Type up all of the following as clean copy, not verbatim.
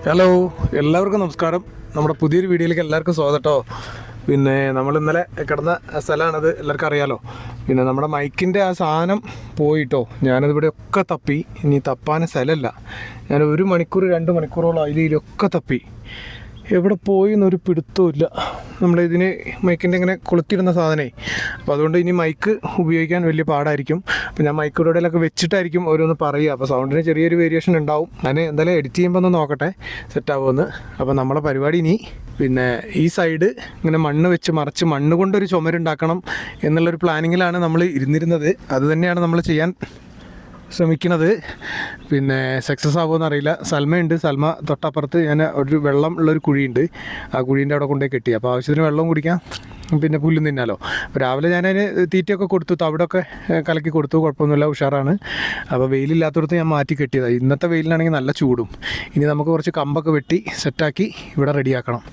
Hello, എല്ലാവർക്കും നമസ്കാരം. നമ്മുടെ പുതിയൊരു വീഡിയോയിലേക്ക് എല്ലാവർക്കും സ്വാഗതം കേട്ടോ. പിന്നെ നമ്മൾ ഇന്നലെ കിടന്ന സ്ഥലമാണത്, എല്ലാവർക്കും അറിയാലോ. പിന്നെ നമ്മുടെ മൈക്കിൻ്റെ ആ സാധനം പോയിട്ടോ. ഞാനതിവിടെ ഒക്കെ തപ്പി, ഇനി തപ്പാൻ സ്ഥലമല്ല. ഞാൻ 1 മണിക്കൂർ 2 മണിക്കൂറോളം അതിലൊക്കെ തപ്പി, എവിടെ പോയി എന്നൊരു പിടുത്തവും ഇല്ല. നമ്മളിതിന് മൈക്കിൻ്റെ ഇങ്ങനെ കൊളുത്തിരുന്ന സാധനമേ, അപ്പോൾ അതുകൊണ്ട് ഇനി മൈക്ക് ഉപയോഗിക്കാൻ വലിയ പാടായിരിക്കും. അപ്പോൾ ഞാൻ മൈക്കിൻ്റെ ഇടയിലൊക്കെ വെച്ചിട്ടായിരിക്കും ഓരോന്ന് പറയുക. അപ്പോൾ സൗണ്ടിന് ചെറിയൊരു വേരിയേഷൻ ഉണ്ടാവും. ഞാൻ എന്തായാലും എഡിറ്റ് ചെയ്യുമ്പോൾ ഒന്ന് നോക്കട്ടെ സെറ്റാവുമെന്ന്. അപ്പോൾ നമ്മളെ പരിപാടി ഇനി പിന്നെ ഈ സൈഡ് ഇങ്ങനെ മണ്ണ് വെച്ച് മറച്ച് മണ്ണ് കൊണ്ടൊരു ചുമരുണ്ടാക്കണം എന്നുള്ളൊരു പ്ലാനിങ്ങിലാണ് നമ്മൾ ഇരുന്നിരുന്നത്. അത് തന്നെയാണ് നമ്മൾ ചെയ്യാൻ ശ്രമിക്കുന്നത്. പിന്നെ സക്സസ് ആകുമെന്ന് അറിയില്ല. സൽമയുണ്ട്, സൽമ തൊട്ടപ്പുറത്ത് ഞാൻ ഒരു വെള്ളം ഉള്ളൊരു കുഴിയുണ്ട്, ആ കുഴീൻ്റെ അവിടെ കൊണ്ടുപോയി കെട്ടി. അപ്പോൾ ആവശ്യത്തിന് വെള്ളം കുടിക്കാം, പിന്നെ പുല്ലും തിന്നാലോ. അപ്പോൾ രാവിലെ ഞാനതിന് തീറ്റയൊക്കെ കൊടുത്തു, തവിടൊക്കെ കലക്കി കൊടുത്തു, കുഴപ്പമൊന്നുമില്ല, ഉഷാറാണ്. അപ്പോൾ വെയിലില്ലാത്തടത്ത് ഞാൻ മാറ്റി കെട്ടിയതാണ്. ഇന്നത്തെ വെയിലിനാണെങ്കിൽ നല്ല ചൂടും. ഇനി നമുക്ക് കുറച്ച് കമ്പൊക്കെ വെട്ടി സെറ്റാക്കി ഇവിടെ റെഡിയാക്കണം.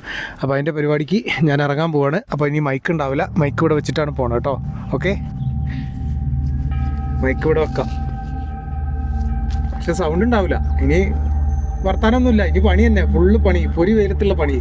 അപ്പോൾ അതിൻ്റെ പരിപാടിക്ക് ഞാൻ ഇറങ്ങാൻ പോവാണ്. അപ്പോൾ ഇനി മൈക്ക് ഉണ്ടാവില്ല, മൈക്ക് ഇവിടെ വെച്ചിട്ടാണ് പോകണം കേട്ടോ. ഓക്കെ, മൈക്ക് ഇവിടെ വെക്കാം. പക്ഷെ സൗണ്ട് ഉണ്ടാവില്ല. ഇനി വർത്താനൊന്നുമില്ല, ഇനി പണി തന്നെ, ഫുള്ള് പണി, പൊരി വെയിലത്തുള്ള പണി.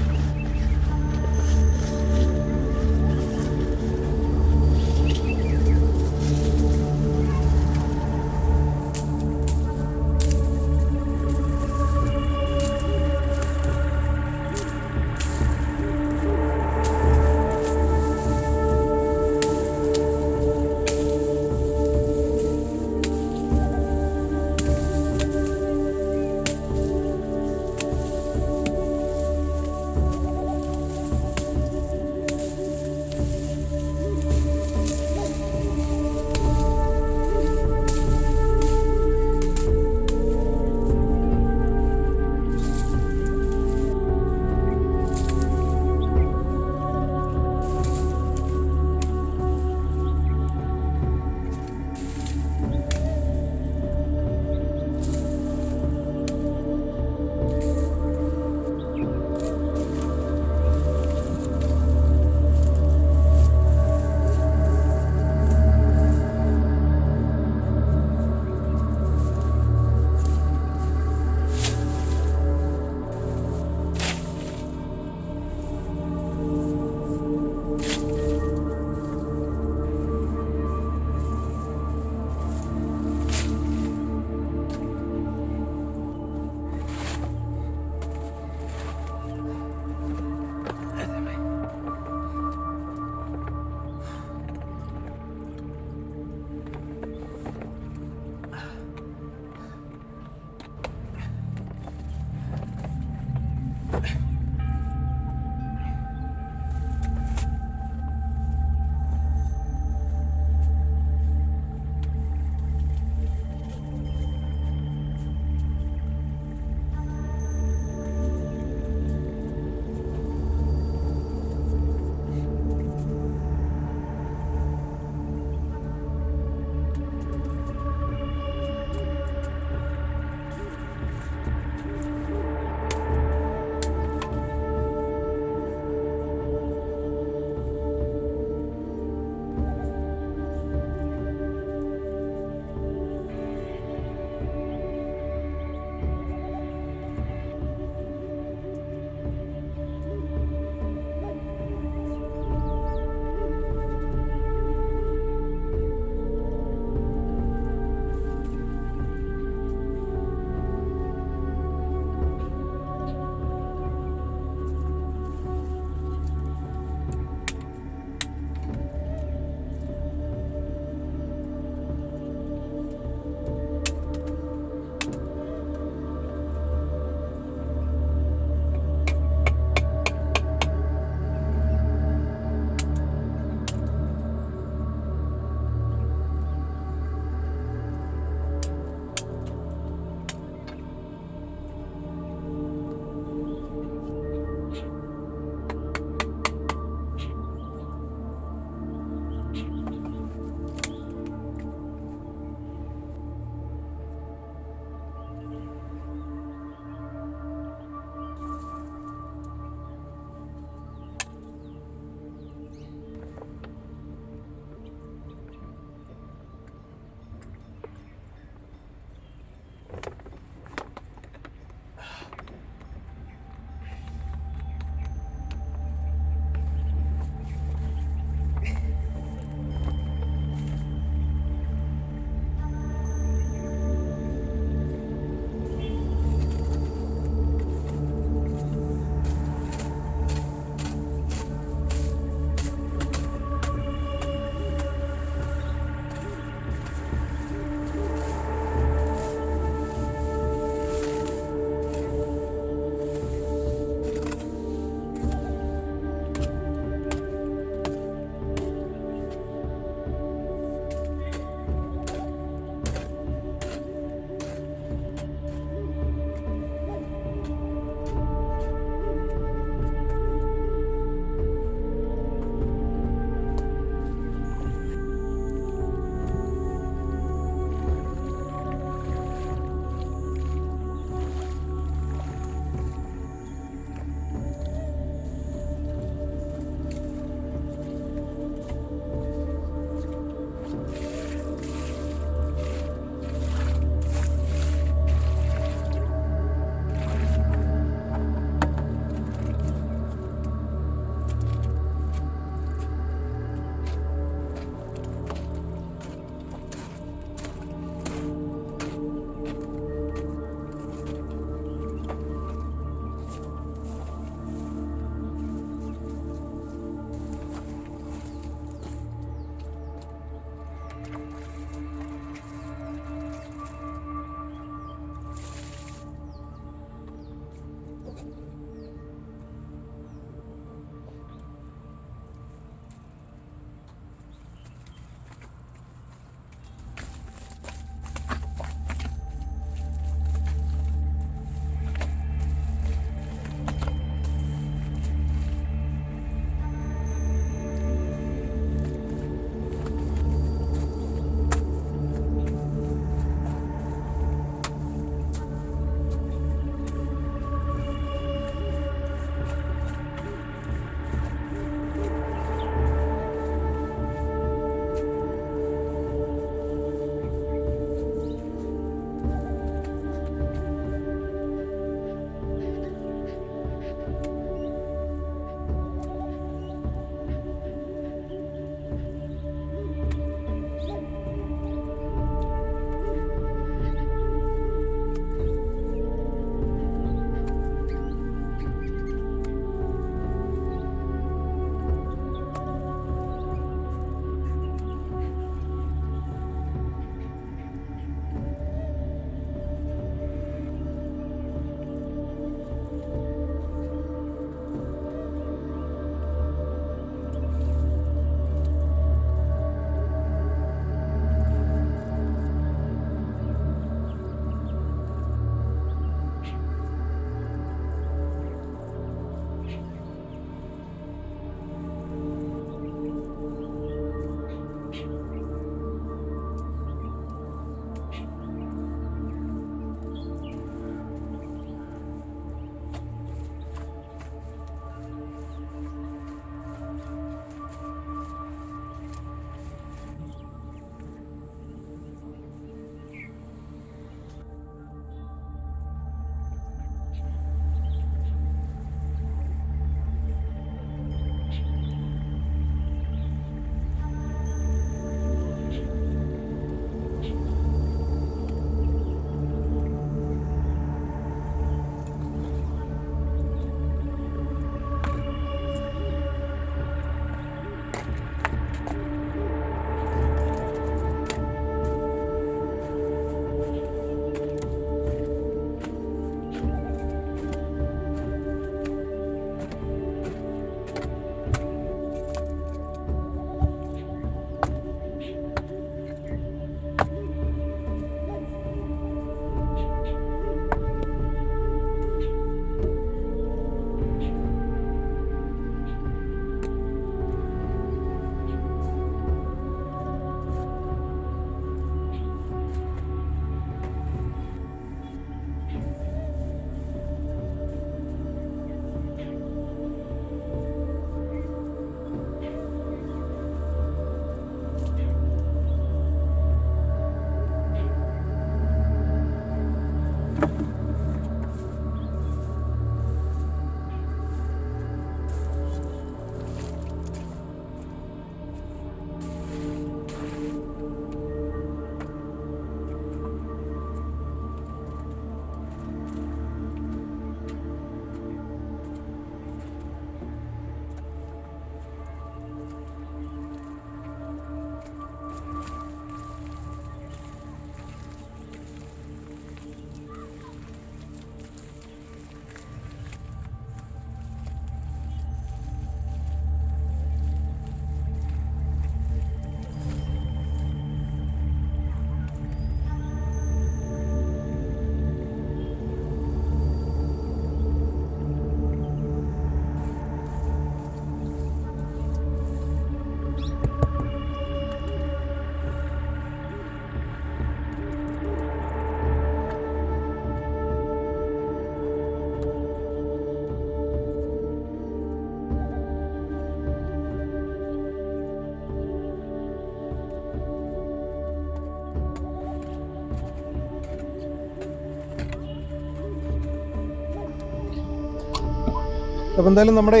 അപ്പോൾ എന്തായാലും നമ്മുടെ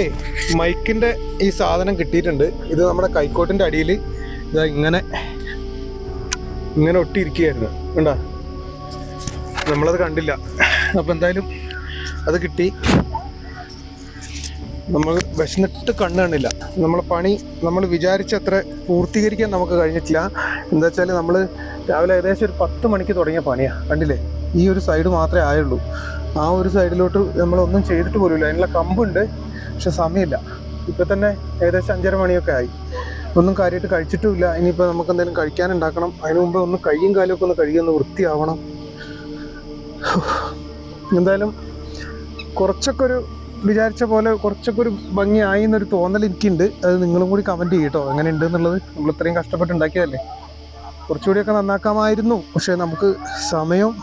മൈക്കിൻ്റെ ഈ സാധനം കിട്ടിയിട്ടുണ്ട്. ഇത് നമ്മുടെ കൈക്കോട്ടിൻ്റെ അടിയിൽ ഇതാ ഇങ്ങനെ ഒട്ടിയിരിക്കുകയായിരുന്നു, കണ്ടോ? നമ്മളത് കണ്ടില്ല. അപ്പോൾ എന്തായാലും അത് കിട്ടി. നമ്മൾ വിശന്നിട്ട് കണ്ണ് കാണില്ല. നമ്മളെ പണി നമ്മൾ വിചാരിച്ചത്ര പൂർത്തീകരിക്കാൻ നമുക്ക് കഴിഞ്ഞിട്ടില്ല. എന്താ വെച്ചാൽ നമ്മൾ രാവിലെ ഏകദേശം ഒരു 10 മണിക്ക് തുടങ്ങിയ പണിയാണ്. കണ്ടില്ലേ, ഈ ഒരു സൈഡ് മാത്രമേ ആയുള്ളൂ. ആ ഒരു സൈഡിലോട്ട് നമ്മളൊന്നും ചെയ്തിട്ട് പോലുമില്ല. അതിനുള്ള കമ്പുണ്ട്, പക്ഷെ സമയമില്ല. ഇപ്പം തന്നെ ഏകദേശം 5:30 മണിയൊക്കെ ആയി. ഒന്നും കാര്യമായിട്ട് കഴിച്ചിട്ടുമില്ല. ഇനിയിപ്പോൾ നമുക്ക് എന്തെങ്കിലും കഴിക്കാനുണ്ടാക്കണം. അതിന് മുമ്പ് ഒന്ന് കയ്യും കാലുമൊക്കെ ഒന്ന് കഴുകി ഒന്ന് വൃത്തിയാവണം. എന്തായാലും കുറച്ചൊക്കെ ഒരു വിചാരിച്ച പോലെ കുറച്ചൊക്കെ ഒരു ഭംഗിയായി എന്നൊരു തോന്നൽ എനിക്കുണ്ട്. അത് നിങ്ങളും കൂടി കമൻറ്റ് ചെയ്യട്ടോ, എങ്ങനെ ഉണ്ട് എന്നുള്ളത്. നമ്മൾ ഇത്രയും കഷ്ടപ്പെട്ട് ഉണ്ടാക്കിയതല്ലേ. കുറച്ചുകൂടിയൊക്കെ നന്നാക്കാമായിരുന്നു, പക്ഷേ നമുക്ക് സമയം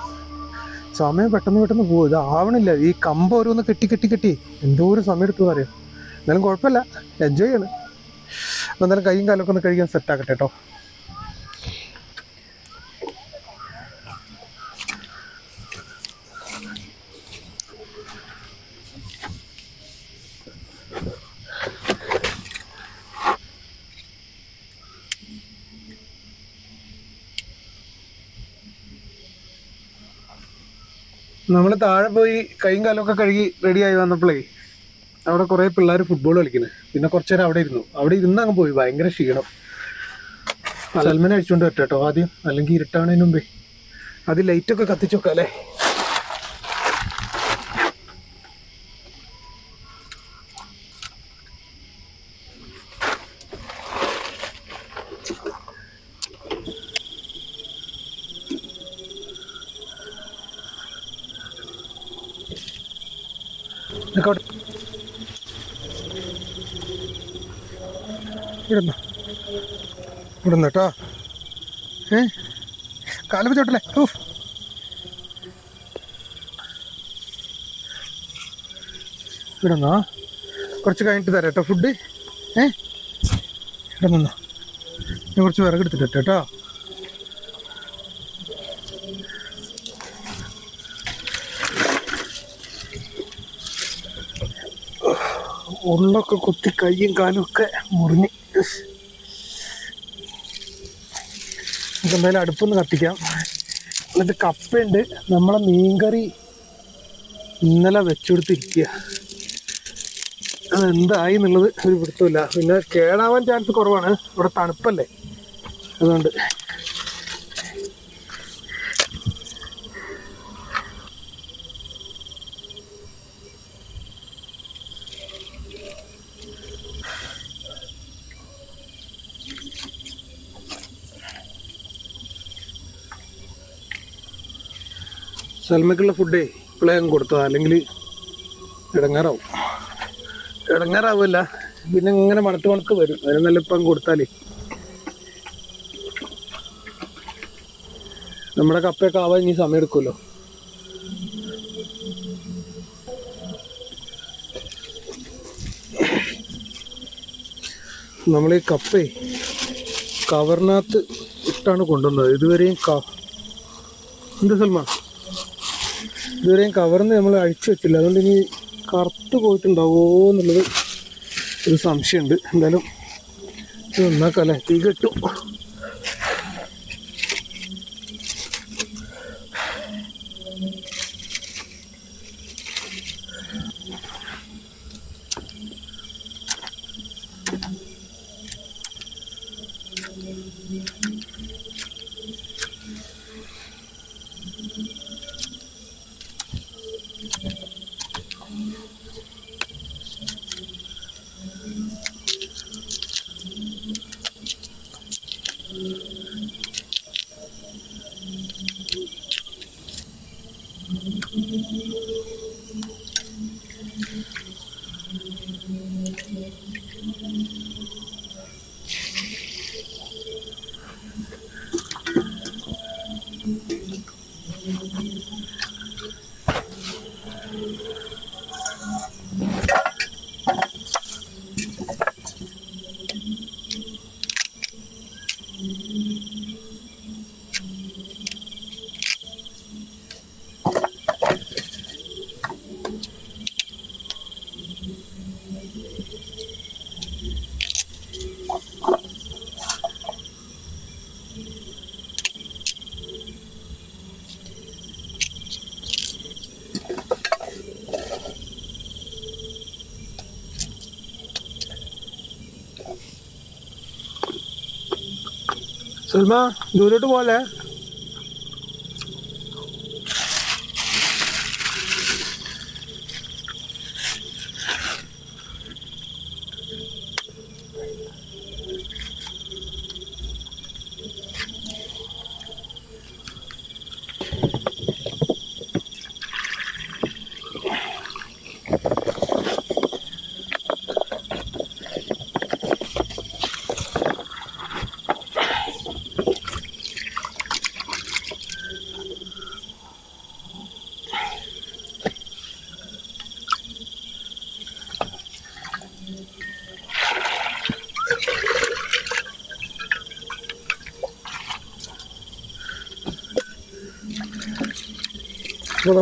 പെട്ടെന്ന് പോകും. ഇത് ആവണില്ല. ഈ കമ്പ് ഓരോന്ന് കെട്ടി എന്തോ ഒരു സമയം എടുത്തു എന്നറിയാം. എന്നാലും കുഴപ്പമില്ല, എൻജോയ് ചെയ്യണം. അപ്പോൾ എന്തായാലും കൈയും കാലൊക്കെ ഒന്ന് കഴിക്കാൻ സെറ്റാക്കട്ടെ കേട്ടോ. നമ്മൾ താഴെ പോയി കൈയും കാലമൊക്കെ കഴുകി റെഡിയായി വന്നപ്പോഴേ അവിടെ കുറേ പിള്ളേർ ഫുട്ബോൾ കളിക്കുന്നത്. പിന്നെ കുറച്ച് നേരം അവിടെ ഇരുന്ന് അങ്ങ് പോയി. ഭയങ്കര ക്ഷീണം. സൽമനെ അഴിച്ചുകൊണ്ട് വരട്ടെ കേട്ടോ ആദ്യം, അല്ലെങ്കിൽ ഇരുട്ടാണതിന് മുമ്പേ. അത് ലൈറ്റൊക്കെ കത്തിച്ചു വെക്കാം അല്ലേ. ഇവിടുന്ന് കേട്ടോ. കാലം ചോട്ടല്ലേ. ഇവിടുന്നോ കുറച്ച് കഴിഞ്ഞിട്ട് തരാം കേട്ടോ ഫുഡ്. ഇവിടെ നിന്നോ, ഞാൻ കുറച്ച് വിറകെടുത്തിട്ട് കേട്ടോ. ഉള്ളൊക്കെ കുത്തി കയ്യും കാലും ഒക്കെ മുറിഞ്ഞ്. എന്തായാലും അടുപ്പൊന്ന് കത്തിക്കാം. എന്നിട്ട് കപ്പയുണ്ട്. നമ്മളെ മീൻകറി ഇന്നലെ വെച്ചുകൊടുത്തിരിക്കുക. അതെന്തായി എന്നുള്ളത് ഒരു പിടുത്തമില്ല. പിന്നെ കേടാവാൻ ചാൻസ് കുറവാണ്, ഇവിടെ തണുപ്പല്ലേ, അതുകൊണ്ട്. സൽമയ്ക്കുള്ള ഫുഡേ ഇപ്പോഴേ അങ്ങ് കൊടുത്തതാ, അല്ലെങ്കിൽ ഇടങ്ങാറാവില്ല. പിന്നെ ഇങ്ങനെ മണത്ത് വരും. അതിന് നല്ല ഇപ്പം കൊടുത്താലേ. നമ്മുടെ കപ്പയൊക്കെ ആവാൻ ഇനി സമയം എടുക്കുമല്ലോ. നമ്മൾ ഈ കപ്പേ കവറിനകത്ത് ഇട്ടാണ് കൊണ്ടുവന്നത്. ഇതുവരെയും എന്താ സൽമാൻ, ഇതുവരെയും കവറിന്ന് നമ്മൾ അഴിച്ചു വെച്ചില്ല. അതുകൊണ്ട് ഇനി കറുത്ത് പോയിട്ടുണ്ടാവുമോ എന്നുള്ളത് ഒരു സംശയമുണ്ട്. എന്തായാലും ഇത് നന്നാക്കല്ലേ, തീ കെട്ടും. സൽമാ ദൂരോട്ട് പോലെ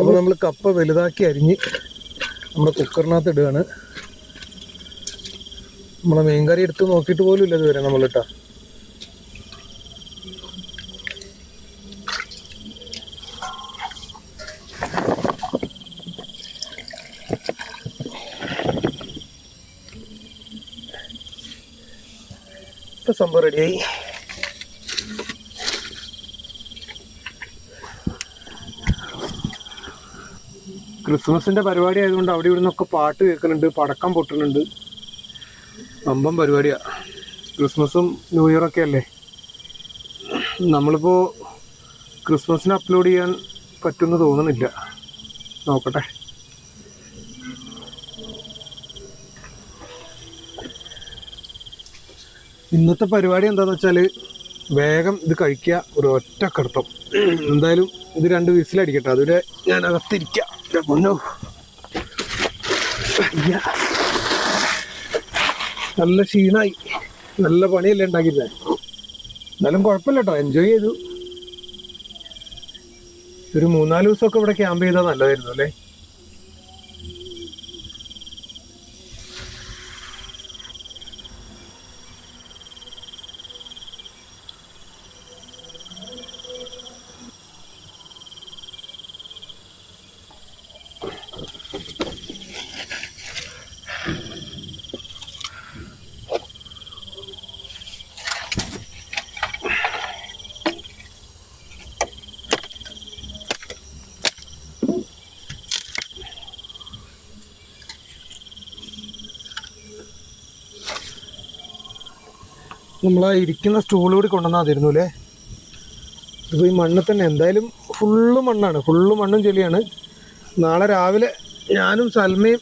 അപ്പോൾ നമ്മൾ കപ്പ വലുതാക്കി അരിഞ്ഞ് നമ്മുടെ കുക്കറിനകത്ത് ഇടുകയാണ്. നമ്മളെ മീൻകറി എടുത്ത് നോക്കിയിട്ട് പോലും ഇല്ല ഇതുവരെ നമ്മളിട്ടാ. ഇപ്പം സംഭവം റെഡിയായി. ക്രിസ്മസിൻ്റെ പരിപാടി ആയതുകൊണ്ട് അവിടെ ഇവിടെ നിന്നൊക്കെ പാട്ട് കേൾക്കുന്നുണ്ട്, പടക്കം പൊട്ടുന്നുണ്ട്. വമ്പം പരിപാടിയാണ്. ക്രിസ്മസും ന്യൂ ഇയറൊക്കെ അല്ലേ. നമ്മളിപ്പോൾ ക്രിസ്മസിന് അപ്ലോഡ് ചെയ്യാൻ പറ്റുമെന്ന് തോന്നുന്നില്ല. നോക്കട്ടെ. ഇന്നത്തെ പരിപാടി എന്താണെന്ന് വെച്ചാൽ വേഗം ഇത് കഴിക്കുക, ഒരു ഒറ്റ കടത്തം. എന്തായാലും ഇത് 2 വിസിലടിക്കട്ടെ, അതുവരെ ഞാൻ അകത്തിരിക്കാം. പൊന്നോ, നല്ല ക്ഷീണായി. നല്ല പണിയല്ലേ ഉണ്ടാക്കിയിരുന്നേ. എന്നാലും കുഴപ്പമില്ല കേട്ടോ, എൻജോയ് ചെയ്തു. ഒരു 3-4 ദിവസമൊക്കെ ഇവിടെ ക്യാമ്പ് ചെയ്താൽ നല്ലതായിരുന്നു അല്ലേ. നമ്മളാ ഇരിക്കുന്ന സ്റ്റൂൾ കൂടി കൊണ്ടുവന്നാൽ മതിരുന്നു അല്ലേ. ഇതിപ്പോൾ ഈ മണ്ണ് തന്നെ, എന്തായാലും ഫുള്ള് മണ്ണാണ്, ഫുള്ള് മണ്ണും ചെളിയാണ്. നാളെ രാവിലെ ഞാനും സൽമയും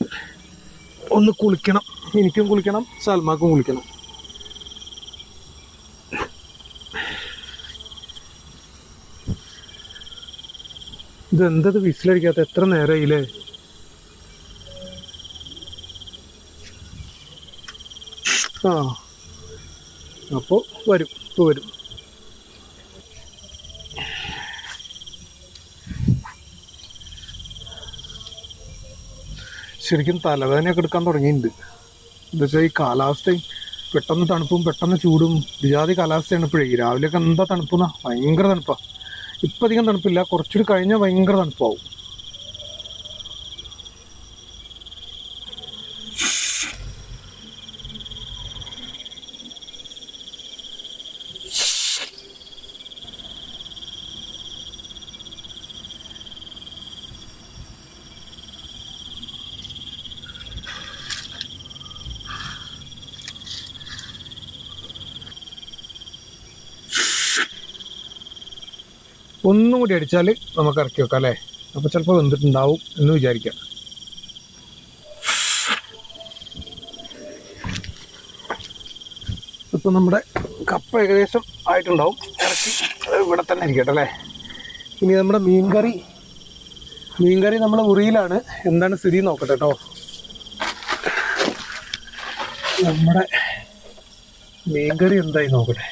ഒന്ന് കുളിക്കണം. എനിക്കും കുളിക്കണം, സൽമാക്കും കുളിക്കണം. ഇതെന്തത് വിസിലടിക്കാത്ത? എത്ര നേരമായില്ലേ. ആ അപ്പോൾ വരും, ഇപ്പോൾ വരും. ശരിക്കും തലവേദനയൊക്കെ എടുക്കാൻ തുടങ്ങിയിട്ടുണ്ട്. എന്താ വെച്ചാൽ ഈ കാലാവസ്ഥയും പെട്ടെന്ന് തണുപ്പും പെട്ടെന്ന് ചൂടും വിജാതി കാലാവസ്ഥയാണ് ഇപ്പോഴേ. രാവിലെയൊക്കെ എന്താ തണുപ്പെന്നാ, ഭയങ്കര തണുപ്പാണ്. ഇപ്പം അധികം തണുപ്പില്ല, കുറച്ചുകൂടി കഴിഞ്ഞാൽ ഭയങ്കര തണുപ്പാവും. ഒന്നും കൂടി അടിച്ചാൽ നമുക്ക് ഇറക്കി വെക്കാം അല്ലേ. അപ്പോൾ ചിലപ്പോൾ വെന്തിട്ടുണ്ടാവും എന്ന് വിചാരിക്കാം. ഇപ്പം നമ്മുടെ കപ്പ ഏകദേശം ആയിട്ടുണ്ടാവും. ഇറക്കി ഇവിടെ തന്നെ ഇരിക്കട്ടെ അല്ലേ. ഇനി നമ്മുടെ മീൻകറി നമ്മൾ ഉറിയിലാണ്. എന്താണ് സ്ഥിതി നോക്കട്ടെ കേട്ടോ. നമ്മുടെ മീൻകറി എന്തായി നോക്കട്ടെ.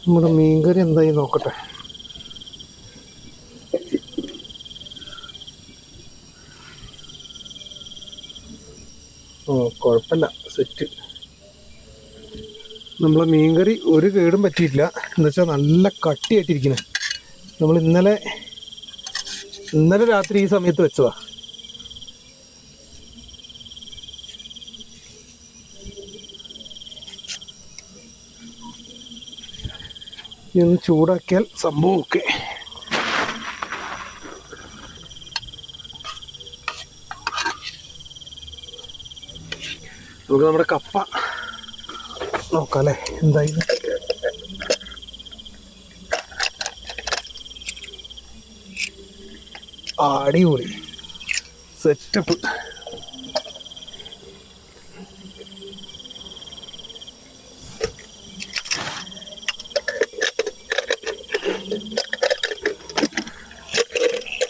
നമ്മുടെ മീൻകറി എന്തായി നോക്കട്ടെ. കുഴപ്പമില്ല, സെറ്റ്. നമ്മളെ മീൻകറി ഒരു കേടും പറ്റിയിട്ടില്ല. എന്താ വെച്ചാൽ നല്ല കട്ടിയായിട്ടിരിക്കുന്നത്. നമ്മൾ ഇന്നലെ ഇന്നലെ രാത്രി ഈ സമയത്ത് വെച്ചതാ. ഇനി ചൂടാക്കിയാൽ സംഭവം ഓക്കെ. നമുക്ക് നമ്മുടെ കപ്പ നോക്കാം അല്ലേ എന്തായാലും. അടിപൊളി സെറ്റപ്പ്.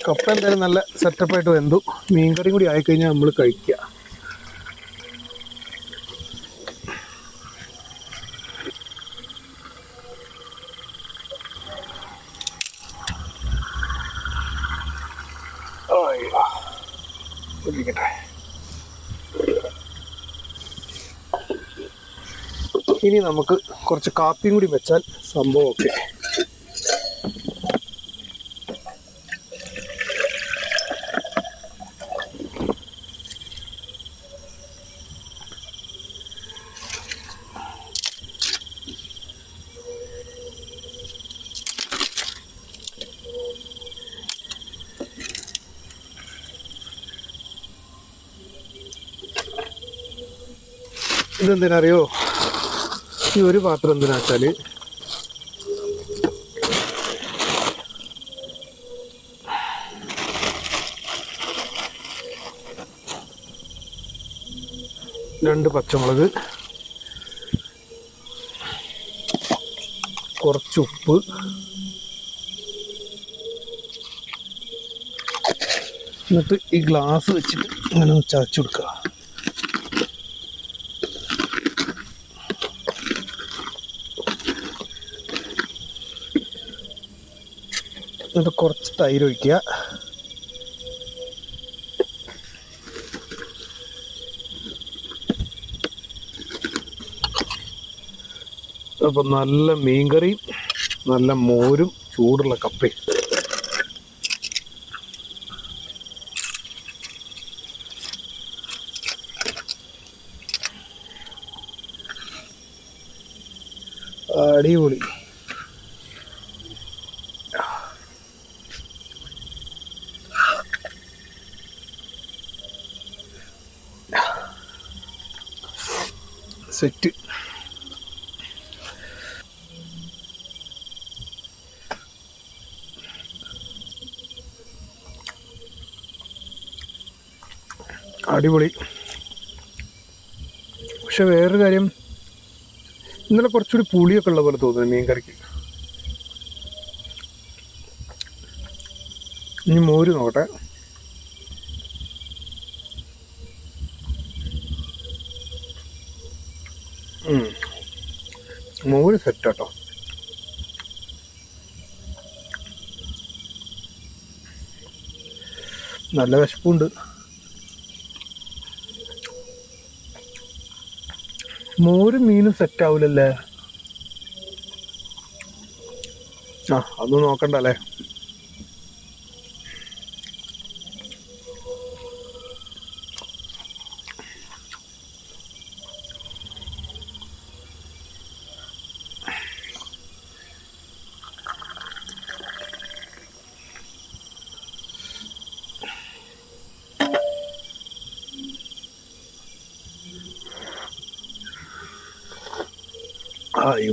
കപ്പ എന്തായാലും നല്ല സെറ്റപ്പായിട്ട് വെന്തു. മീൻകറി കൂടി ആയിക്കഴിഞ്ഞാൽ നമ്മൾ കഴിക്കുക. ഇനി നമുക്ക് കുറച്ച് കാപ്പിയും കൂടി വെച്ചാൽ സംഭവം ഓക്കെ. ഇതെന്തിനറിയോ, ഈ ഒരു പാത്രം എന്തിനാ വെച്ചാൽ രണ്ട് പച്ചമുളക്, കുറച്ച് ഉപ്പ്, എന്നിട്ട് ഈ ഗ്ലാസ് വെച്ചിട്ട് ഇങ്ങനെ ചതച്ചു കൊടുക്കുക. എന്നിട്ട് കുറച്ച് തൈര് ഒഴിക്കുക. അപ്പം നല്ല മീൻകറിയും നല്ല മോരും ചൂടുള്ള കപ്പയും. അടിപൊളി. സെറ്റ്. അടിപൊളി. പക്ഷെ വേറൊരു കാര്യം, ഇന്നലെ കുറച്ചുകൂടി പുളിയൊക്കെ ഉള്ള പോലെ തോന്നുന്നു മീൻ കറിക്ക്. ഇനി മോര് നോക്കട്ടെ. മോര് സെറ്റാട്ടോ. നല്ല വിശപ്പുണ്ട്. മോരും മീനും സെറ്റാവൂലല്ലേ? അതൊന്നും നോക്കണ്ടല്ലേ.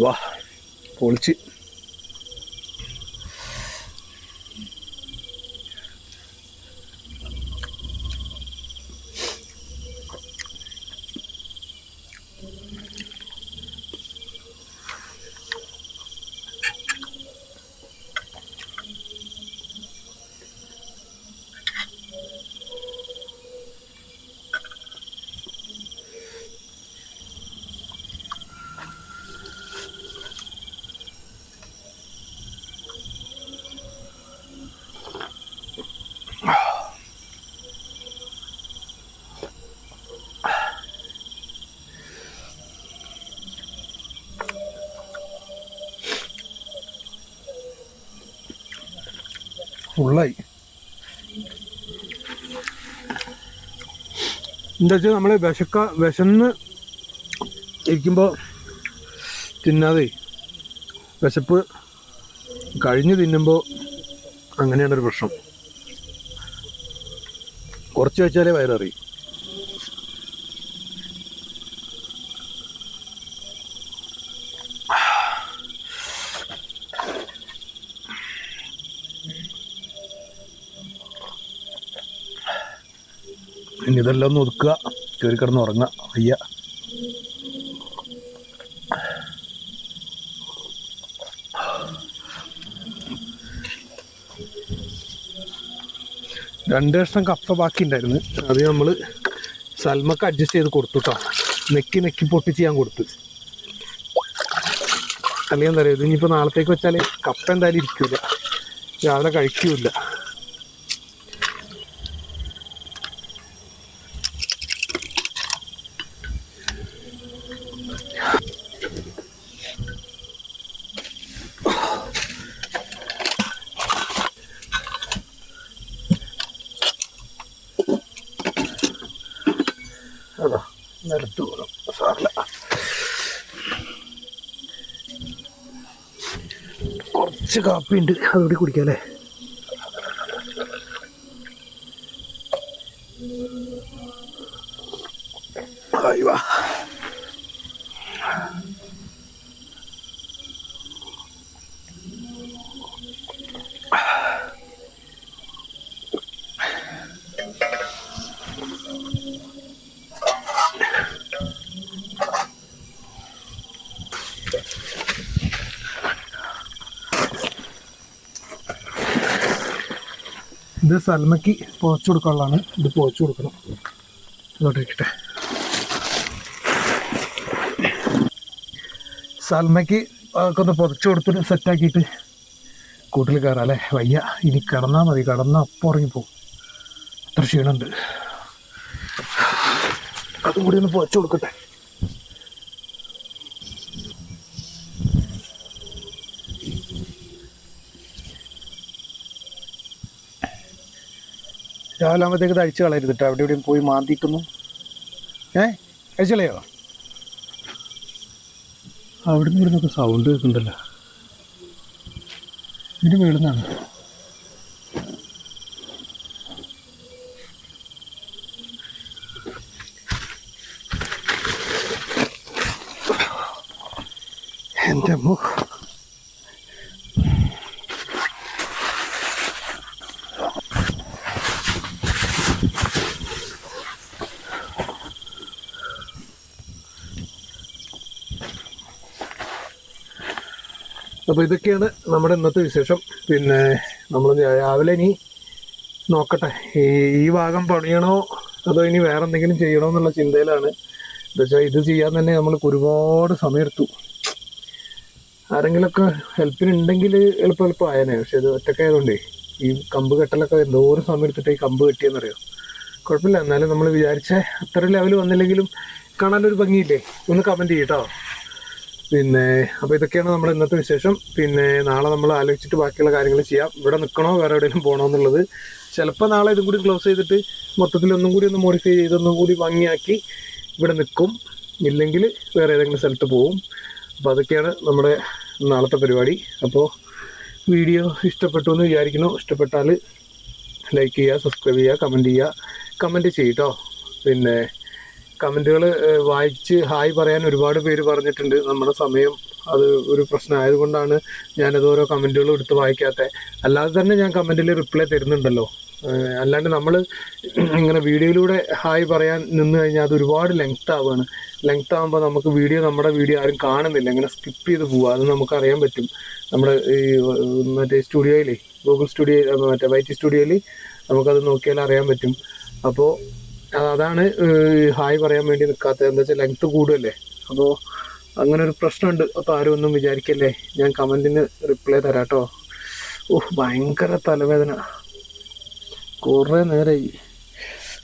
വാ പൊളിച്ച്. ഫുള്ളായി. എന്താ വെച്ചാൽ നമ്മൾ വിശന്ന് ഇരിക്കുമ്പോൾ തിന്നാതെ വിശപ്പ് കഴിഞ്ഞ് തിന്നുമ്പോൾ അങ്ങനെയാണൊരു പ്രശ്നം. കുറച്ച് വെച്ചാലേ വയററിയും. ഇനി ഇതെല്ലാം ഒന്ന് ഒതുക്കുക, കയറി കിടന്ന് ഉറങ്ങുക. വയ്യ. രണ്ട് കഷ്ണം കപ്പ ബാക്കി ഉണ്ടായിരുന്നു, അത് നമ്മൾ സൽമക്ക് അഡ്ജസ്റ്റ് ചെയ്ത് കൊടുത്തു കേട്ടോ. നെക്കി പൊട്ടിച്ച് ഞാൻ കൊടുത്തു. അല്ലെങ്കിൽ എന്താ പറയുക, ഇതിനിപ്പോൾ നാളത്തേക്ക് വെച്ചാൽ കപ്പ എന്തായാലും ഇരിക്കില്ല, രാവിലെ കഴിക്കൂല. അതാ നിരത്ത് പോകണം, സാറില്ല. കുറച്ച് കാപ്പിയുണ്ട്, അതുകൂടി കുടിക്കാല്ലേ. അയ്യോ, ഇത് സൽമയ്ക്ക് പുകച്ചു കൊടുക്കാനുള്ളതാണ്. ഇത് പുകച്ചു കൊടുക്കണം. ഇതോട്ട് ഇരിക്കട്ടെ. സൽമയ്ക്ക് അതൊക്കെ ഒന്ന് പുതച്ചു കൊടുത്തിട്ട് സെറ്റാക്കിയിട്ട് കൂട്ടിൽ കയറാം അല്ലേ. വയ്യ, ഇനി കിടന്നാൽ മതി. കിടന്നാൽ അപ്പം ഉറങ്ങിപ്പോവും, അത്ര ക്ഷീണമുണ്ട്. അതും കൂടി ഒന്ന് പുകച്ചു കൊടുക്കട്ടെ. രാവിലെ ആകുമ്പോഴത്തേക്ക് ഇത് അഴിച്ചു കളയരുത് കേട്ടോ. അവിടെ എവിടെയും പോയി മാന്തിക്കുന്നു. അഴിച്ചു കളയോ? അവിടെ നിന്ന് ഇവിടുന്നൊക്കെ സൗണ്ട് കേൾക്കുന്നുണ്ടല്ലോ. ഇതിന് വീഴുന്നാണ്. എൻ്റെ അമ്മ. അപ്പോൾ ഇതൊക്കെയാണ് നമ്മുടെ ഇന്നത്തെ വിശേഷം. പിന്നെ നമ്മൾ രാവിലെ ഇനി നോക്കട്ടെ, ഈ ഭാഗം പണിയണോ അതോ ഇനി വേറെ എന്തെങ്കിലും ചെയ്യണോ എന്നുള്ള ചിന്തയിലാണ്. എന്താ വെച്ചാൽ ഇത് ചെയ്യാൻ തന്നെ നമ്മൾക്ക് ഒരുപാട് സമയമെടുത്തു. ആരെങ്കിലുമൊക്കെ ഹെൽപ്പിനുണ്ടെങ്കിൽ എളുപ്പം ആയനെ. പക്ഷെ ഇത് ഒറ്റക്കായതുകൊണ്ടേ ഈ കമ്പ് കെട്ടലൊക്കെ എന്തോരം സമയം എടുത്തിട്ട് ഈ കമ്പ് കെട്ടിയെന്നറിയോ. കുഴപ്പമില്ല, എന്നാലും നമ്മൾ വിചാരിച്ച അത്ര ലെവൽ വന്നില്ലെങ്കിലും കാണാനൊരു ഭംഗിയില്ലേ. ഒന്ന് കമൻറ്റ് ചെയ്യട്ടോ. പിന്നെ അപ്പോൾ ഇതൊക്കെയാണ് നമ്മുടെ ഇന്നത്തെ വിശേഷം. പിന്നെ നാളെ നമ്മൾ ആലോചിച്ചിട്ട് ബാക്കിയുള്ള കാര്യങ്ങൾ ചെയ്യാം. ഇവിടെ നിൽക്കണോ വേറെ എവിടെയെങ്കിലും പോകണോ എന്നുള്ളത്. ചിലപ്പോൾ നാളെ ഇതും കൂടി ക്ലോസ് ചെയ്തിട്ട് മൊത്തത്തിൽ ഒന്നും കൂടി ഒന്ന് മോഡിഫൈ ചെയ്തൊന്നും കൂടി ഭംഗിയാക്കി ഇവിടെ നിൽക്കും. ഇല്ലെങ്കിൽ വേറെ ഏതെങ്കിലും സ്ഥലത്ത് പോവും. അപ്പോൾ അതൊക്കെയാണ് നമ്മുടെ നാളത്തെ പരിപാടി. അപ്പോൾ വീഡിയോ ഇഷ്ടപ്പെട്ടു എന്ന് വിചാരിക്കുന്നു. ഇഷ്ടപ്പെട്ടാൽ ലൈക്ക് ചെയ്യുക, സബ്സ്ക്രൈബ് ചെയ്യുക, കമൻറ്റ് ചെയ്യട്ടോ. പിന്നെ കമൻറ്റുകൾ വായിച്ച് ഹായ് പറയാൻ ഒരുപാട് പേര് പറഞ്ഞിട്ടുണ്ട്. നമ്മുടെ സമയം അത് ഒരു പ്രശ്നമായതുകൊണ്ടാണ് ഞാനത് ഓരോ കമൻറ്റുകളും എടുത്ത് വായിക്കാത്തത്. അല്ലാതെ തന്നെ ഞാൻ കമൻറ്റിൽ റിപ്ലൈ തരുന്നുണ്ടല്ലോ. അല്ലാണ്ട് നമ്മൾ ഇങ്ങനെ വീഡിയോയിലൂടെ ഹായ് പറയാൻ നിന്ന് കഴിഞ്ഞാൽ അത് ഒരുപാട് ലെങ്ത് ആവുകയാണ്. ലെങ്ത് ആകുമ്പോൾ നമുക്ക് നമ്മുടെ വീഡിയോ ആരും കാണുന്നില്ല, ഇങ്ങനെ സ്കിപ്പ് ചെയ്ത് പോവുക. അത് നമുക്കറിയാൻ പറ്റും. നമ്മുടെ ഈ മറ്റേ സ്റ്റുഡിയോയിൽ, ഗൂഗിൾ സ്റ്റുഡിയോ, മറ്റേ വൈറ്റി സ്റ്റുഡിയോയിൽ നമുക്കത് നോക്കിയാൽ അറിയാൻ പറ്റും. അപ്പോൾ അതാണ് ഹായ് പറയാൻ വേണ്ടി നിൽക്കാത്തത്. എന്താ വെച്ചാൽ ലെങ്ത്ത് കൂടുമല്ലേ. അപ്പോൾ അങ്ങനെ ഒരു പ്രശ്നമുണ്ട്. അപ്പോൾ ആരും ഒന്നും വിചാരിക്കല്ലേ, ഞാൻ കമൻറ്റിന് റിപ്ലൈ തരാം കേട്ടോ. ഭയങ്കര തലവേദന, കുറേ നേരമായി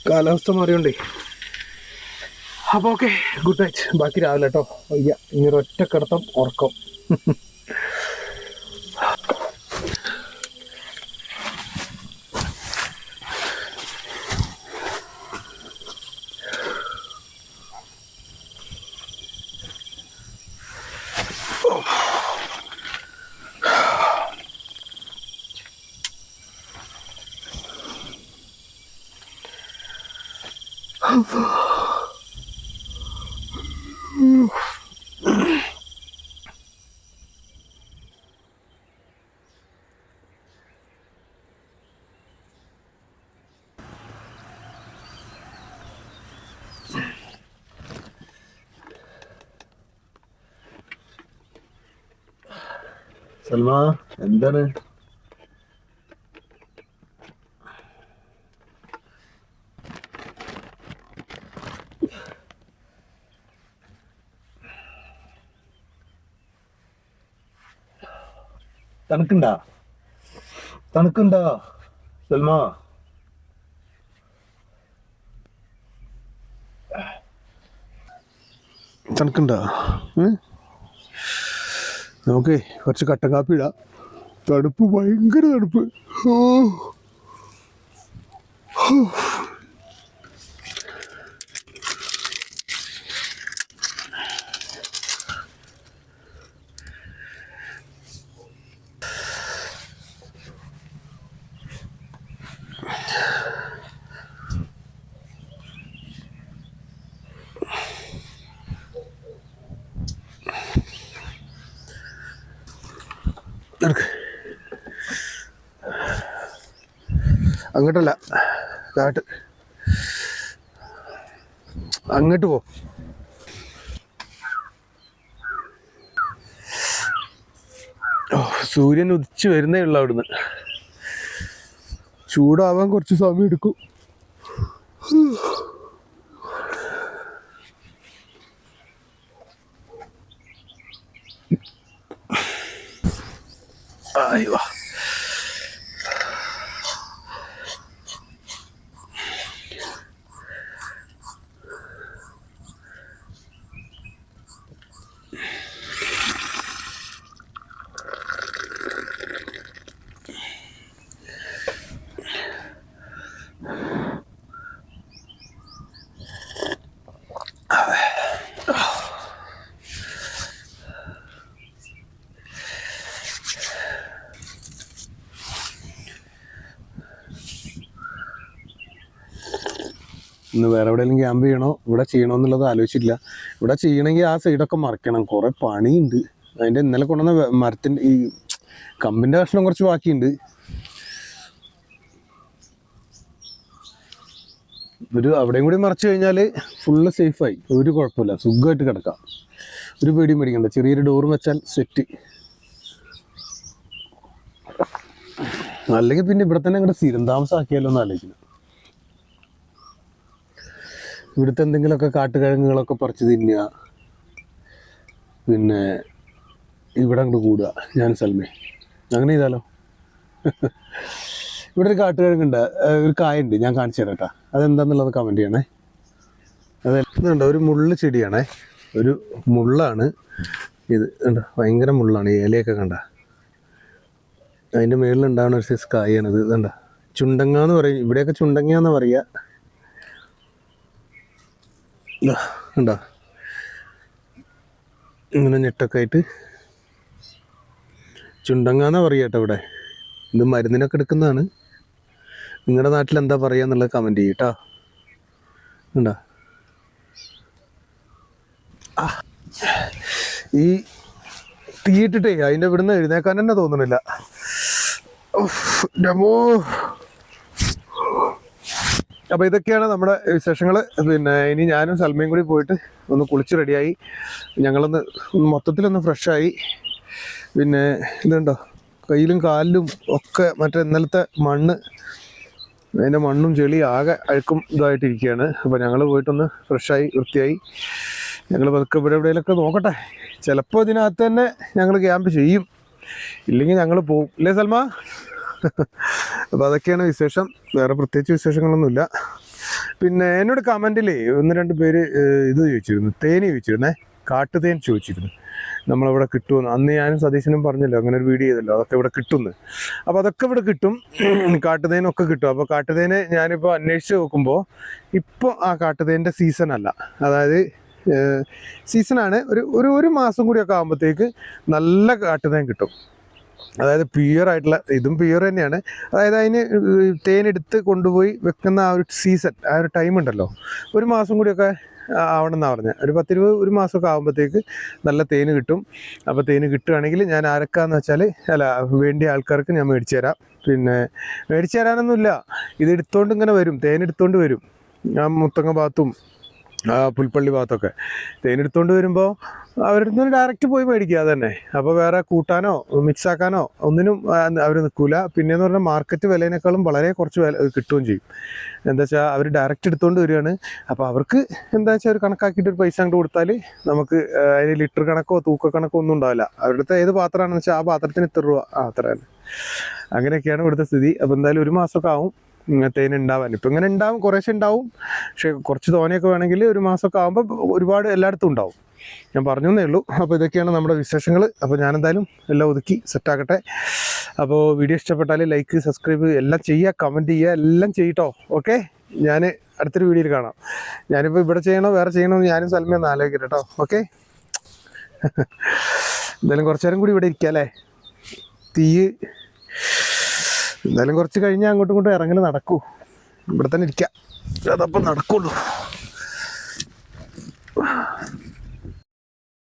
കാലാവസ്ഥ മാറിയോണ്ടേ. അപ്പോൾ ഓക്കെ, ഗുഡ് നൈറ്റ്. ബാക്കി രാവിലെ കേട്ടോ. വയ്യ, ഇനി ഒറ്റ കിടത്തം ഉറക്കം. സൽമ എന്താണ്? തണുക്കുണ്ടാ സൽമ? തണുക്കുണ്ടാ? നമുക്ക് കുറച്ച് കട്ടൻ കാപ്പി ഇടാം. തണുപ്പ്, ഭയങ്കര തണുപ്പ്. അങ്ങോട്ടല്ല, അങ്ങോട്ട് പോ. സൂര്യൻ ഉദിച്ച് വരുന്നേ ഉള്ളു. അവിടുന്ന് ചൂടാവാൻ കുറച്ച് സമയം എടുക്കും. അയ്യോ, ഇന്ന് വേറെ എവിടെയെങ്കിലും ക്യാമ്പ് ചെയ്യണോ ഇവിടെ ചെയ്യണോ എന്നുള്ളത് ആലോചിച്ചിട്ടില്ല. ഇവിടെ ചെയ്യണമെങ്കിൽ ആ സൈഡൊക്കെ മറയ്ക്കണം, കുറേ പണിയുണ്ട്. അതിൻ്റെ ഇന്നലെ കൊണ്ടുവന്ന മരത്തിൻ്റെ ഈ കമ്പിൻ്റെ കഷ്ണം കുറച്ച് ബാക്കിയുണ്ട്. ഒരു അവിടെയും കൂടി മറച്ചു കഴിഞ്ഞാൽ ഫുള്ള് സേഫായി, ഒരു കുഴപ്പമില്ല, സുഖമായിട്ട് കിടക്കാം, ഒരു പേടിയും പേടിക്കണ്ട. ചെറിയൊരു ഡോറും വെച്ചാൽ സെറ്റ്. അല്ലെങ്കിൽ പിന്നെ ഇവിടെ തന്നെ അങ്ങോട്ട് സ്ഥിരം താമസമാക്കിയാലോ എന്ന് ആലോചിക്കുന്നു. ഇവിടുത്തെ എന്തെങ്കിലുമൊക്കെ കാട്ടുകിഴങ്ങുകളൊക്കെ പറിച്ച് തിന്നുക, പിന്നെ ഇവിടെ അങ്ങോട്ട് കൂടുക. ഞാൻ സൽമേ അങ്ങനെ ചെയ്താലോ? ഇവിടെ ഒരു കാട്ടുകിഴങ്ങുണ്ട്, ഒരു കായുണ്ട്, ഞാൻ കാണിച്ചു തരാം കേട്ടോ. അതെന്താന്നുള്ളത് കമൻറ്റ് ചെയ്യണേ. അതെന്തുണ്ടോ, ഒരു മുള്ള് ചെടിയാണേ, ഒരു മുള്ളാണ് ഇത്. കണ്ടോ, ഭയങ്കര മുള്ളാണ്. ഈ ഇലയൊക്കെ കണ്ട, അതിൻ്റെ മുകളിലുണ്ടാവുന്ന ഒരു സൈസ് കായാണിത്. ഇതുണ്ട, ചുണ്ടങ്ങ എന്ന് പറയും, ഇവിടെയൊക്കെ ചുണ്ടങ്ങ എന്ന് പറയുക. ഉണ്ടോ, ഇങ്ങനെ ഞെട്ടൊക്കെ ആയിട്ട് ചുണ്ടങ്ങ എന്നാ പറയുക കേട്ടോ ഇവിടെ. ഇത് മരുന്നിനൊക്കെ എടുക്കുന്നതാണ്. നിങ്ങളുടെ നാട്ടിൽ എന്താ പറയുക എന്നുള്ളത് കമൻറ്റ് ചെയ്യും കേട്ടോ. ഉണ്ടോ, ഈ തീയിട്ടിട്ടേ അതിൻ്റെ ഇവിടുന്ന് എഴുന്നേക്കാൻ തന്നെ തോന്നണില്ല. അപ്പോൾ ഇതൊക്കെയാണ് നമ്മുടെ വിശേഷങ്ങൾ. പിന്നെ ഇനി ഞാനും സൽമയും കൂടി പോയിട്ട് ഒന്ന് കുളിച്ച് റെഡിയായി ഞങ്ങളൊന്ന് മൊത്തത്തിലൊന്ന് ഫ്രഷായി. പിന്നെ ഇതുണ്ടോ, കയ്യിലും കാലിലും ഒക്കെ മറ്റേ ഇന്നലത്തെ മണ്ണ്, അതിൻ്റെ മണ്ണും ചെളി ആകെ അഴുക്കും ഇതായിട്ടിരിക്കുകയാണ്. അപ്പോൾ ഞങ്ങൾ പോയിട്ടൊന്ന് ഫ്രഷായി വൃത്തിയായി ഞങ്ങൾ പതുക്കെ ഇവിടെ എവിടെയെങ്കിലൊക്കെ നോക്കട്ടെ. ചിലപ്പോൾ ഇതിനകത്ത് തന്നെ ഞങ്ങൾ ക്യാമ്പ് ചെയ്യും, ഇല്ലെങ്കിൽ ഞങ്ങൾ പോവും. ഇല്ലേ സൽമ? അപ്പോൾ അതൊക്കെയാണ് വിശേഷം. വേറെ പ്രത്യേകിച്ച് വിശേഷങ്ങളൊന്നുമില്ല. പിന്നെ എന്നോട് കമൻറ്റിലേ 1-2 പേര് ഇത് ചോദിച്ചിരുന്നു, തേന് ചോദിച്ചിരുന്നേ, കാട്ടുതേൻ ചോദിച്ചിരുന്നു, നമ്മളവിടെ കിട്ടുമെന്ന്. അന്ന് ഞാനും സതീശനും പറഞ്ഞല്ലോ, അങ്ങനെ ഒരു വീഡിയോ ചെയ്തല്ലോ, അതൊക്കെ ഇവിടെ കിട്ടുമെന്ന്. അപ്പോൾ അതൊക്കെ ഇവിടെ കിട്ടും, കാട്ടുതേനൊക്കെ കിട്ടും. അപ്പോൾ കാട്ടുതേന് ഞാനിപ്പോൾ അന്വേഷിച്ച് നോക്കുമ്പോൾ ഇപ്പോൾ ആ കാട്ടുതേൻ്റെ സീസൺ അല്ല, അതായത് സീസണാണ്. ഒരു മാസം കൂടിയൊക്കെ ആകുമ്പോഴത്തേക്ക് നല്ല കാട്ടുതേൻ കിട്ടും. അതായത് പ്യുവർ ആയിട്ടുള്ള, ഇതും പ്യുവർ തന്നെയാണ്. അതായത് അതിന് തേനെടുത്ത് കൊണ്ടുപോയി വെക്കുന്ന ആ ഒരു സീസൺ, ആ ഒരു ടൈം ഉണ്ടല്ലോ, 1 മാസം കൂടിയൊക്കെ ആവണം എന്നാണ് പറഞ്ഞത്. ഒരു 10-20 മാസമൊക്കെ ആകുമ്പോഴത്തേക്ക് നല്ല തേന് കിട്ടും. അപ്പോൾ തേന് കിട്ടുകയാണെങ്കിൽ ഞാൻ ആരൊക്കെയാണെന്ന് വെച്ചാൽ, അല്ല, വേണ്ടിയ ആൾക്കാർക്ക് ഞാൻ മേടിച്ചു തരാം. പിന്നെ മേടിച്ചു തരാനൊന്നുമില്ല, ഇത് എടുത്തുകൊണ്ട് ഇങ്ങനെ വരും, തേനെടുത്തുകൊണ്ട് വരും. ഞാൻ മുത്തങ്ങ ഭാഗത്തും പുൽപ്പള്ളി ഭാഗത്തൊക്കെ തേനെടുത്തുകൊണ്ട് വരുമ്പോൾ അവരുടെ നിന്ന് ഡയറക്റ്റ് പോയി മേടിക്കുക അത് തന്നെ. അപ്പോൾ വേറെ കൂട്ടാനോ മിക്സാക്കാനോ ഒന്നിനും അവർ നിൽക്കില്ല. പിന്നെയെന്ന് പറഞ്ഞാൽ മാർക്കറ്റ് വിലയിനേക്കാളും വളരെ കുറച്ച് വില കിട്ടുകയും ചെയ്യും. എന്താ വെച്ചാൽ അവർ ഡയറക്റ്റ് എടുത്തുകൊണ്ട് വരികയാണ്. അപ്പോൾ അവർക്ക് എന്താ വെച്ചാൽ ഒരു കണക്കാക്കിയിട്ട് ഒരു പൈസ അങ്ങോട്ട് കൊടുത്താൽ നമുക്ക് അതിന് ലിറ്റർ കണക്കോ തൂക്ക കണക്കോ ഒന്നും ഉണ്ടാവില്ല. അവരുടെ ഏത് പാത്രമാണെന്ന് വെച്ചാൽ ആ പാത്രത്തിന് ഇത്ര രൂപ, അത്ര തന്നെ. അങ്ങനെയൊക്കെയാണ് ഇവിടുത്തെ സ്ഥിതി. അപ്പോൾ എന്തായാലും 1 മാസമൊക്കെ ആവും തേൻ ഉണ്ടാവാൻ. ഇപ്പം ഇങ്ങനെ ഉണ്ടാവും, കുറേശ്ശെ ഉണ്ടാവും. പക്ഷേ കുറച്ച് തോനെയൊക്കെ വേണമെങ്കിൽ 1 മാസമൊക്കെ ആകുമ്പോൾ ഒരുപാട് എല്ലായിടത്തും ഉണ്ടാവും. ഞാൻ പറഞ്ഞേ ഉള്ളൂ. അപ്പോൾ ഇതൊക്കെയാണ് നമ്മുടെ വിശേഷങ്ങൾ. അപ്പോൾ ഞാനെന്തായാലും എല്ലാം ഒതുക്കി സെറ്റാക്കട്ടെ. അപ്പോൾ വീഡിയോ ഇഷ്ടപ്പെട്ടാൽ ലൈക്ക്, സബ്സ്ക്രൈബ് എല്ലാം ചെയ്യുക, കമൻറ്റ് ചെയ്യുക, എല്ലാം ചെയ്യട്ടോ. ഓക്കെ, ഞാൻ അടുത്തൊരു വീഡിയോയിൽ കാണാം. ഞാനിപ്പോൾ ഇവിടെ ചെയ്യണോ വേറെ ചെയ്യണോ എന്ന് ഞാനും സൽമ ഒന്ന് ആലോചിക്കട്ടെ കേട്ടോ. ഓക്കെ, എന്തായാലും കുറച്ച് നേരം കൂടി ഇവിടെ ഇരിക്കാം അല്ലേ. തീ എന്തായാലും കുറച്ച് കഴിഞ്ഞാൽ അങ്ങോട്ടും ഇങ്ങോട്ടും ഇറങ്ങൽ നടക്കൂ. ഇവിടെ തന്നെ ഇരിക്കാം, അതപ്പം നടക്കുള്ളൂ.